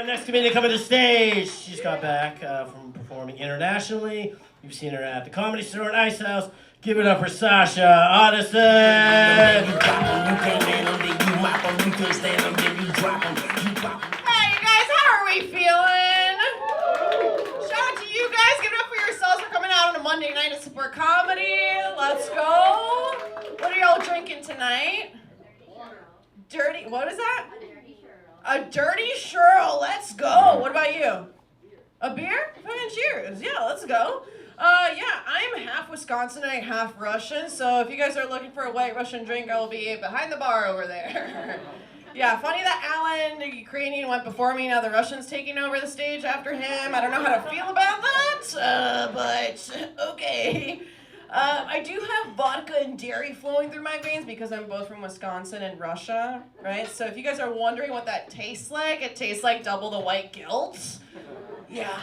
Next comedian coming to the stage. She's got back from performing internationally. You've seen her at the Comedy Store and Ice House. Give it up for Sasha Ottesen. Hey, you guys, how are we feeling? Shout out to you guys. Give it up for yourselves for coming out on a Monday night to support comedy. Let's go. What are y'all drinking tonight? Dirty, what is that? A dirty Shirl. Let's go. What about you? A beer? Fucking cheers. Yeah, let's go. Yeah, I'm half Wisconsinite, half Russian, so if you guys are looking for a white Russian drink, I will be behind the bar over there. Yeah, funny that Alan, the Ukrainian, went before me, now the Russian's taking over the stage after him. I don't know how to feel about that, but okay. I do have vodka and dairy flowing through my veins because I'm both from Wisconsin and Russia, right? So if you guys are wondering what that tastes like, it tastes like double the white guilt. Yeah.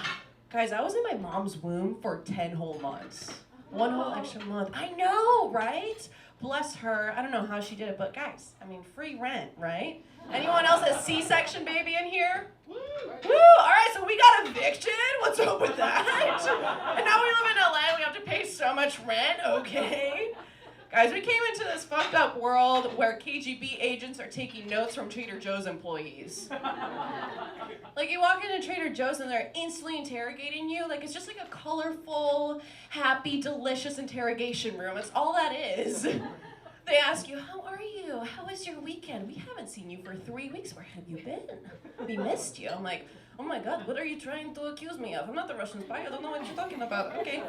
Guys, I was in my mom's womb for 10 whole months. One whole extra month. I know, right? Bless her. I don't know how she did it, but guys, I mean, free rent, right? Anyone else a C-section baby in here? Woo! All right, so we got evicted. What's up with that? And now we live in LA. We have to pay so much rent. Okay. Guys, we came into this fucked up world where KGB agents are taking notes from Trader Joe's employees. Like, you walk into Trader Joe's and they're instantly interrogating you. Like, it's just like a colorful, happy, delicious interrogation room. It's all that is. They ask you, how are you? How was your weekend? We haven't seen you for 3 weeks. Where have you been? We missed you. I'm like, oh my God, what are you trying to accuse me of? I'm not the Russian spy. I don't know what you're talking about. Okay.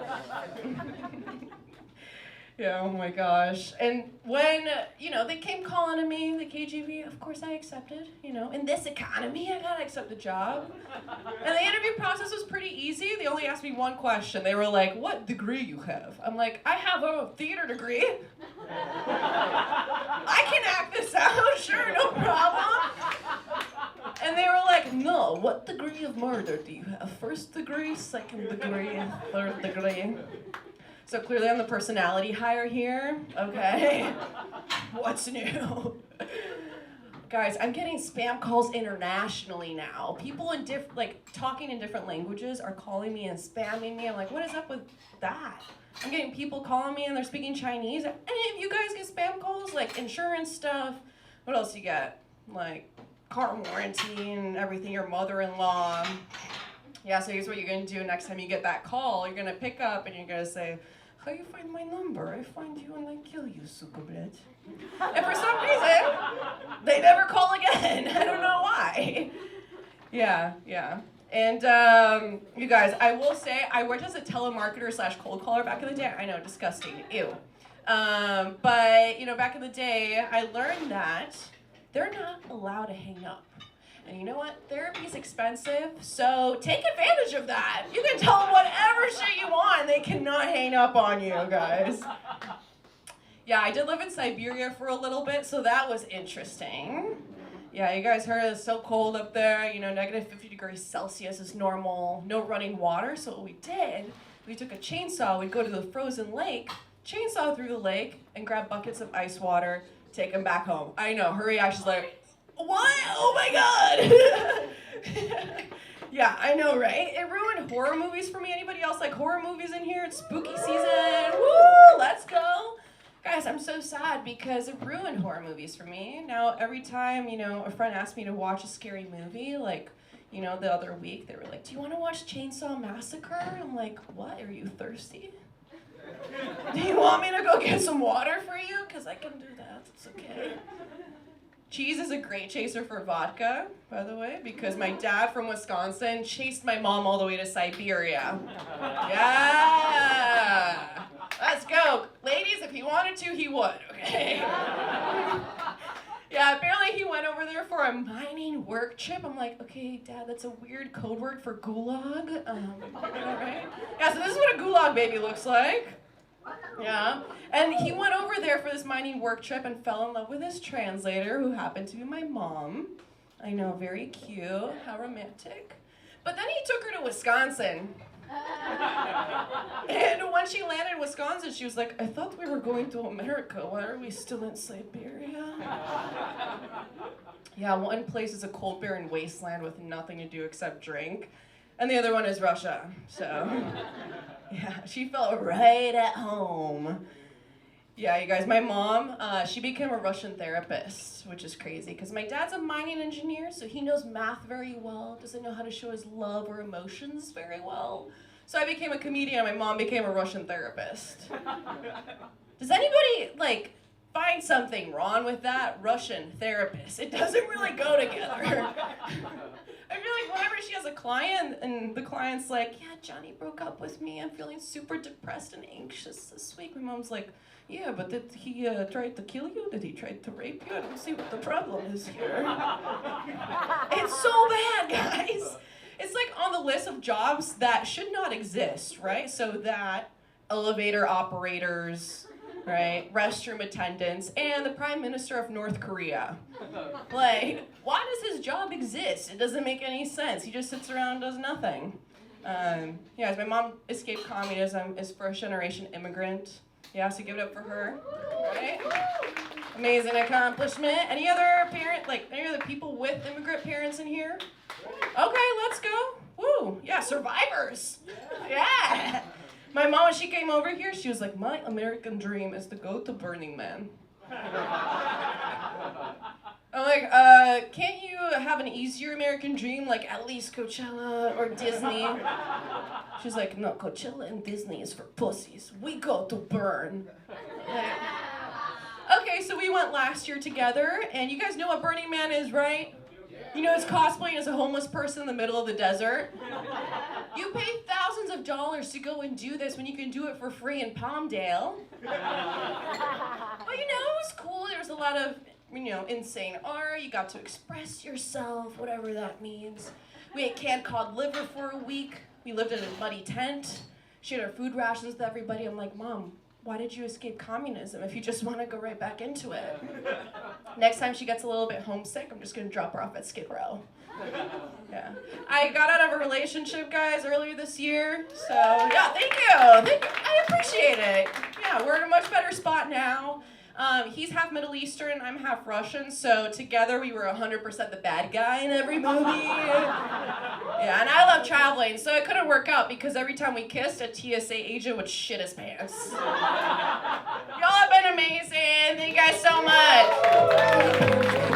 Yeah, oh my gosh. And when, they came calling to me, the KGB, of course I accepted, In this economy, I gotta accept the job. And the interview process was pretty easy. They only asked me one question. They were like, what degree you have? I'm like, I have a theater degree. I can act this out, sure, no problem. And they were like, no, what degree of murder do you have? First degree, second degree, third degree? So clearly I'm the personality hire here, okay? What's new? Guys, I'm getting spam calls internationally now. People in talking in different languages are calling me and spamming me. I'm like, what is up with that? I'm getting people calling me and they're speaking Chinese. Any of you guys get spam calls? Like insurance stuff? What else you get? Like car warranty and everything, your mother-in-law. Yeah, so here's what you're gonna do next time you get that call. You're gonna pick up and you're gonna say, how you find my number? I find you and I kill you, suka bread. And for some reason, they never call again. I don't know why. Yeah. And you guys, I will say, I worked as a telemarketer / cold caller back in the day. I know, disgusting, ew. But, back in the day, I learned that they're not allowed to hang up. And you know what? Therapy is expensive, so take advantage of that. You can tell them whatever shit you want, and they cannot hang up on you, guys. Yeah, I did live in Siberia for a little bit, so that was interesting. Yeah, you guys heard it's so cold up there, negative 50 degrees Celsius is normal, no running water. So what we did, we took a chainsaw, we'd go to the frozen lake, chainsaw through the lake, and grab buckets of ice water, take them back home. I know, her reaction's like, what? Oh my God! Yeah, I know, right? It ruined horror movies for me. Anybody else like horror movies in here? It's spooky season. Woo! Let's go. Guys, I'm so sad because it ruined horror movies for me. Now, every time, a friend asked me to watch a scary movie, the other week, they were like, do you want to watch Chainsaw Massacre? I'm like, what? Are you thirsty? Do you want me to go get some water for you? Because I can do that. It's okay. Cheese is a great chaser for vodka, by the way, because my dad from Wisconsin chased my mom all the way to Siberia. Yeah! Let's go. Ladies, if he wanted to, he would, okay? Yeah, apparently he went over there for a mining work trip. I'm like, okay, Dad, that's a weird code word for gulag. Right? Yeah, so this is what a gulag baby looks like. Yeah, and he went over there for this mining work trip and fell in love with his translator, who happened to be my mom. I know, very cute, how romantic. But then he took her to Wisconsin. And when she landed in Wisconsin, she was like, I thought we were going to America. Why are we still in Siberia? Yeah, one place is a cold barren wasteland with nothing to do except drink. And the other one is Russia. So, yeah, she felt right at home. Yeah, you guys, my mom, she became a Russian therapist, which is crazy because my dad's a mining engineer, so he knows math very well, doesn't know how to show his love or emotions very well. So I became a comedian, my mom became a Russian therapist. Does anybody, like, find something wrong with that? Russian therapist. It doesn't really go together. I feel like whenever she has a client and the client's like, yeah, Johnny broke up with me, I'm feeling super depressed and anxious this week. My mom's like, yeah, but did he try to kill you? Did he try to rape you? I don't see what the problem is here. It's so bad, guys. It's like on the list of jobs that should not exist, right? So that elevator operators, right, restroom attendants, and the Prime Minister of North Korea. Like, why does his job exist? It doesn't make any sense. He just sits around and does nothing. Yeah, my mom escaped communism, is first-generation immigrant. Yeah, so give it up for her, right? Amazing accomplishment. Any other parent, like, any other people with immigrant parents in here? Okay, let's go. Woo, yeah, survivors. Yeah. My mom, when she came over here, she was like, my American dream is to go to Burning Man. I'm like, can't you have an easier American dream, like at least Coachella or Disney? She's like, no, Coachella and Disney is for pussies. We go to burn. Like, okay, so we went last year together, and you guys know what Burning Man is, right? You know, it's cosplaying as a homeless person in the middle of the desert. You pay thousands of dollars to go and do this when you can do it for free in Palmdale. But you know, it was cool. There was a lot of, you know, insane art. You got to express yourself, whatever that means. We ate canned cod liver for a week. We lived in a muddy tent. Shared our food rations with everybody. I'm like, Mom, why did you escape communism if you just want to go right back into it? Next time she gets a little bit homesick, I'm just going to drop her off at Skid Row. Yeah. I got out of a relationship, guys, earlier this year. So, yeah, thank you. I appreciate it. Yeah, we're in a much better spot now. He's half Middle Eastern, I'm half Russian, so together we were 100% the bad guy in every movie. Yeah, and I love traveling, so it couldn't work out because every time we kissed, a TSA agent would shit his pants. Y'all have been amazing. Thank you guys so much.